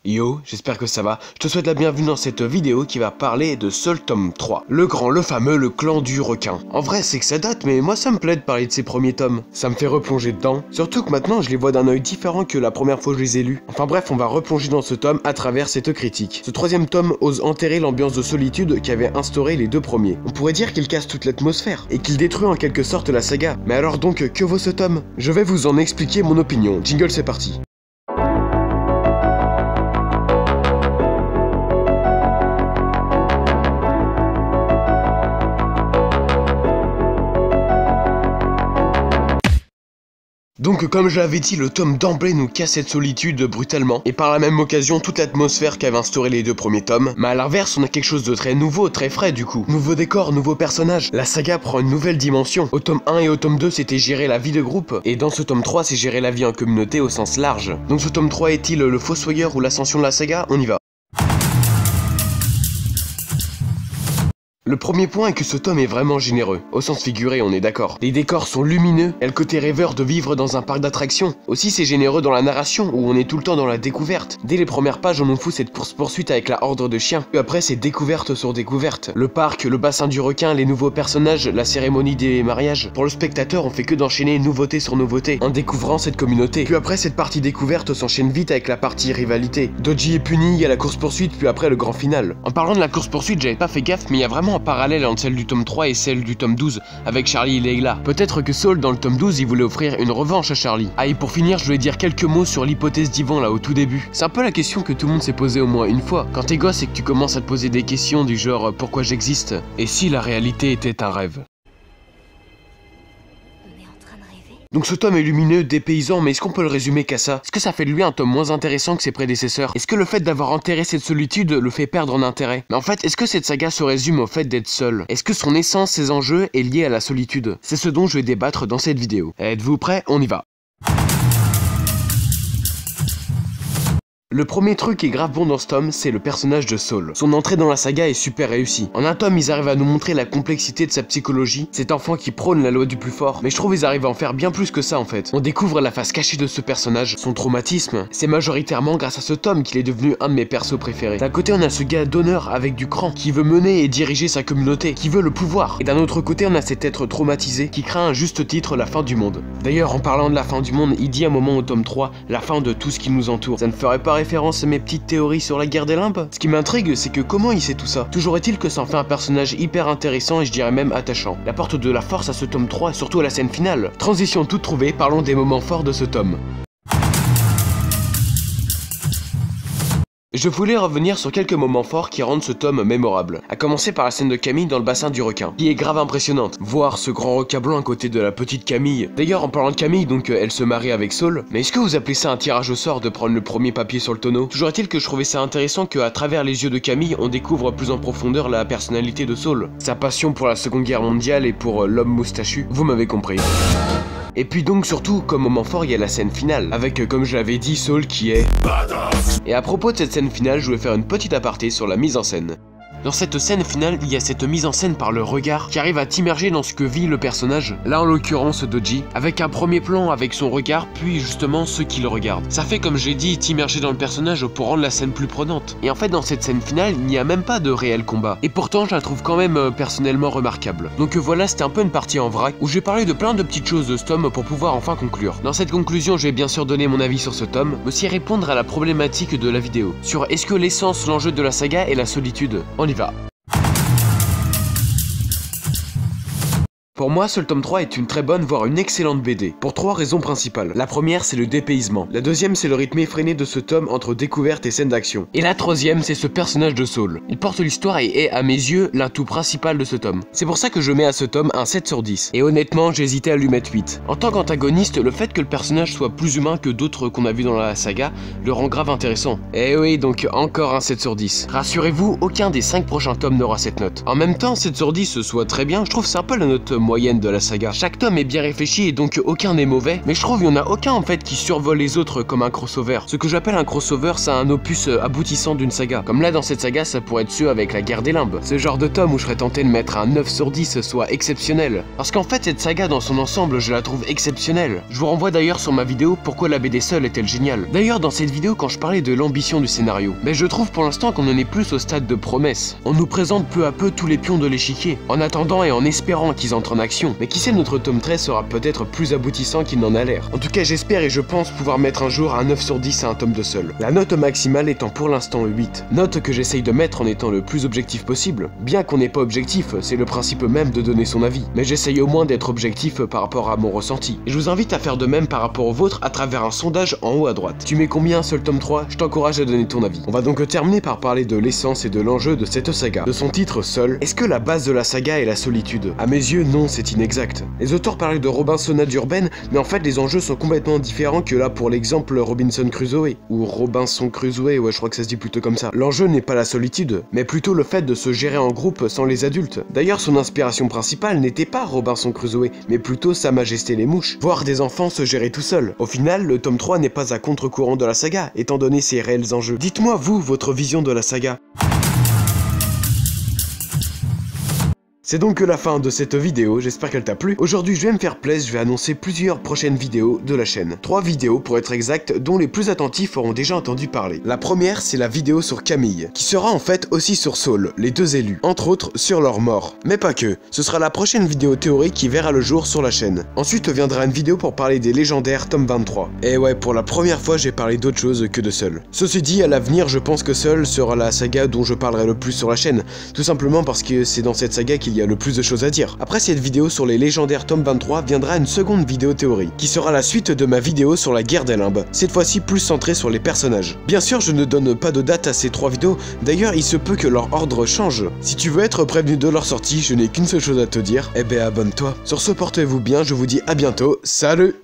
Yo, j'espère que ça va. Je te souhaite la bienvenue dans cette vidéo qui va parler de Soul tome 3. Le grand, le fameux, le clan du requin. En vrai, c'est que ça date, mais moi ça me plaît de parler de ces premiers tomes. Ça me fait replonger dedans. Surtout que maintenant, je les vois d'un œil différent que la première fois que je les ai lus. Enfin bref, on va replonger dans ce tome à travers cette critique. Ce troisième tome ose enterrer l'ambiance de solitude qu'avait instauré les deux premiers. On pourrait dire qu'il casse toute l'atmosphère, et qu'il détruit en quelque sorte la saga. Mais alors donc, que vaut ce tome? Je vais vous en expliquer mon opinion. Jingle, c'est parti. Donc comme je l'avais dit, le tome d'emblée nous casse cette solitude brutalement, et par la même occasion toute l'atmosphère qu'avaient instauré les deux premiers tomes, mais à l'inverse on a quelque chose de très nouveau, très frais du coup. Nouveau décor, nouveaux personnages, la saga prend une nouvelle dimension. Au tome 1 et au tome 2 c'était gérer la vie de groupe, et dans ce tome 3 c'est gérer la vie en communauté au sens large. Donc ce tome 3 est-il le Fossoyeur ou l'ascension de la saga? On y va. Le premier point est que ce tome est vraiment généreux, au sens figuré on est d'accord. Les décors sont lumineux, et le côté rêveur de vivre dans un parc d'attractions. Aussi c'est généreux dans la narration, où on est tout le temps dans la découverte. Dès les premières pages on nous fout cette course-poursuite avec la horde de chiens, puis après c'est découverte sur découverte. Le parc, le bassin du requin, les nouveaux personnages, la cérémonie des mariages. Pour le spectateur on fait que d'enchaîner nouveauté sur nouveauté, en découvrant cette communauté. Puis après cette partie découverte s'enchaîne vite avec la partie rivalité. Doji est puni, il y a la course-poursuite, puis après le grand final. En parlant de la course-poursuite j'avais pas fait gaffe, mais il y a vraiment un parallèle entre celle du tome 3 et celle du tome 12 avec Charlie et Leila. Peut-être que Saul dans le tome 12 il voulait offrir une revanche à Charlie. Ah et pour finir je voulais dire quelques mots sur l'hypothèse d'Ivan là au tout début. C'est un peu la question que tout le monde s'est posée au moins une fois. Quand t'es gosse et que tu commences à te poser des questions du genre pourquoi j'existe? Et si la réalité était un rêve? Donc ce tome est lumineux, dépaysant, mais est-ce qu'on peut le résumer qu'à ça? Est-ce que ça fait de lui un tome moins intéressant que ses prédécesseurs? Est-ce que le fait d'avoir enterré cette solitude le fait perdre en intérêt? Mais en fait, est-ce que cette saga se résume au fait d'être seul? Est-ce que son essence, ses enjeux, est liée à la solitude? C'est ce dont je vais débattre dans cette vidéo. Êtes-vous prêts? On y va. Le premier truc qui est grave bon dans ce tome, c'est le personnage de Saul. Son entrée dans la saga est super réussie. En un tome, ils arrivent à nous montrer la complexité de sa psychologie, cet enfant qui prône la loi du plus fort, mais je trouve ils arrivent à en faire bien plus que ça en fait. On découvre la face cachée de ce personnage, son traumatisme. C'est majoritairement grâce à ce tome qu'il est devenu un de mes persos préférés. D'un côté, on a ce gars d'honneur avec du cran, qui veut mener et diriger sa communauté, qui veut le pouvoir. Et d'un autre côté, on a cet être traumatisé, qui craint à juste titre la fin du monde. D'ailleurs, en parlant de la fin du monde, il dit à un moment au tome 3, la fin de tout ce qui nous entoure. Ça ne ferait pas référence à mes petites théories sur la guerre des limbes? Ce qui m'intrigue, c'est que comment il sait tout ça? Toujours est-il que ça en fait un personnage hyper intéressant et je dirais même attachant. Il apporte de la force à ce tome 3 et surtout à la scène finale. Transition toute trouvée, parlons des moments forts de ce tome. Je voulais revenir sur quelques moments forts qui rendent ce tome mémorable. À commencer par la scène de Camille dans le bassin du requin, qui est grave impressionnante. Voir ce grand requin blanc à côté de la petite Camille. D'ailleurs, en parlant de Camille, donc elle se marie avec Saul. Mais est-ce que vous appelez ça un tirage au sort de prendre le premier papier sur le tonneau? Toujours est-il que je trouvais ça intéressant qu'à travers les yeux de Camille, on découvre plus en profondeur la personnalité de Saul. Sa passion pour la Seconde Guerre mondiale et pour l'homme moustachu. Vous m'avez compris. Et puis donc surtout, comme moment fort, il y a la scène finale, avec comme je l'avais dit, Saul qui est badass. Et à propos de cette scène finale, je voulais faire une petite aparté sur la mise en scène. Dans cette scène finale, il y a cette mise en scène par le regard qui arrive à t'immerger dans ce que vit le personnage, là en l'occurrence Doji, avec un premier plan avec son regard, puis justement ceux qui le regardent. Ça fait comme j'ai dit, t'immerger dans le personnage pour rendre la scène plus prenante. Et en fait dans cette scène finale, il n'y a même pas de réel combat. Et pourtant je la trouve quand même personnellement remarquable. Donc voilà, c'était un peu une partie en vrac, où j'ai parlé de plein de petites choses de ce tome pour pouvoir enfin conclure. Dans cette conclusion, je vais bien sûr donner mon avis sur ce tome, mais aussi répondre à la problématique de la vidéo. Sur est-ce que l'essence, l'enjeu de la saga est la solitude? On y va. Pour moi, Soul tome 3 est une très bonne, voire une excellente BD, pour trois raisons principales. La première, c'est le dépaysement. La deuxième, c'est le rythme effréné de ce tome entre découverte et scène d'action. Et la troisième, c'est ce personnage de Saul. Il porte l'histoire et est, à mes yeux, l'atout principal de ce tome. C'est pour ça que je mets à ce tome un 7 sur 10. Et honnêtement, j'hésitais à lui mettre 8. En tant qu'antagoniste, le fait que le personnage soit plus humain que d'autres qu'on a vu dans la saga, le rend grave intéressant. Et oui, donc encore un 7 sur 10. Rassurez-vous, aucun des 5 prochains tomes n'aura cette note. En même temps, 7 sur 10 soit très bien, je trouve c'est un peu la note moyenne moyenne de la saga. Chaque tome est bien réfléchi et donc aucun n'est mauvais, mais je trouve qu'il n'y en a aucun en fait qui survole les autres comme un crossover. Ce que j'appelle un crossover, c'est un opus aboutissant d'une saga. Comme là dans cette saga, ça pourrait être ceux avec la guerre des limbes. Ce genre de tome où je serais tenté de mettre un 9 sur 10 soit exceptionnel. Parce qu'en fait cette saga dans son ensemble, je la trouve exceptionnelle. Je vous renvoie d'ailleurs sur ma vidéo pourquoi la BD seule est-elle géniale. D'ailleurs dans cette vidéo quand je parlais de l'ambition du scénario, mais je trouve pour l'instant qu'on en est plus au stade de promesse. On nous présente peu à peu tous les pions de l'échiquier, en attendant et en espérant qu'ils entrent en action. Mais qui sait, notre tome 13 sera peut-être plus aboutissant qu'il n'en a l'air. En tout cas j'espère et je pense pouvoir mettre un jour un 9 sur 10 à un tome de seul. La note maximale étant pour l'instant 8. Note que j'essaye de mettre en étant le plus objectif possible. Bien qu'on n'est pas objectif, c'est le principe même de donner son avis. Mais j'essaye au moins d'être objectif par rapport à mon ressenti. Et je vous invite à faire de même par rapport au vôtre à travers un sondage en haut à droite. Tu mets combien un seul tome 3? Je t'encourage à donner ton avis. On va donc terminer par parler de l'essence et de l'enjeu de cette saga. De son titre seul, est-ce que la base de la saga est la solitude? À mes yeux, non, c'est inexact. Les auteurs parlaient de Robinsonade urbaine, mais en fait les enjeux sont complètement différents que là pour l'exemple Robinson Crusoe. Ou Robinson Crusoe, ouais je crois que ça se dit plutôt comme ça. L'enjeu n'est pas la solitude, mais plutôt le fait de se gérer en groupe sans les adultes. D'ailleurs son inspiration principale n'était pas Robinson Crusoe, mais plutôt Sa Majesté les Mouches. Voir des enfants se gérer tout seuls. Au final, le tome 3 n'est pas à contre-courant de la saga, étant donné ses réels enjeux. Dites-moi vous, votre vision de la saga. C'est donc la fin de cette vidéo, j'espère qu'elle t'a plu. Aujourd'hui je vais me faire plaisir, je vais annoncer plusieurs prochaines vidéos de la chaîne. 3 vidéos pour être exact, dont les plus attentifs auront déjà entendu parler. La première c'est la vidéo sur Camille, qui sera en fait aussi sur Saul, les deux élus, entre autres sur leur mort. Mais pas que, ce sera la prochaine vidéo théorique qui verra le jour sur la chaîne. Ensuite viendra une vidéo pour parler des légendaires tome 23. Et ouais, pour la première fois j'ai parlé d'autre chose que de Saul. Ceci dit, à l'avenir je pense que Saul sera la saga dont je parlerai le plus sur la chaîne, tout simplement parce que c'est dans cette saga qu'il y a le plus de choses à dire. Après cette vidéo sur les légendaires tome 23 viendra une seconde vidéo théorie, qui sera la suite de ma vidéo sur la guerre des limbes, cette fois-ci plus centrée sur les personnages. Bien sûr je ne donne pas de date à ces 3 vidéos, d'ailleurs il se peut que leur ordre change. Si tu veux être prévenu de leur sortie, je n'ai qu'une seule chose à te dire, eh ben abonne-toi. Sur ce, portez-vous bien, je vous dis à bientôt, salut!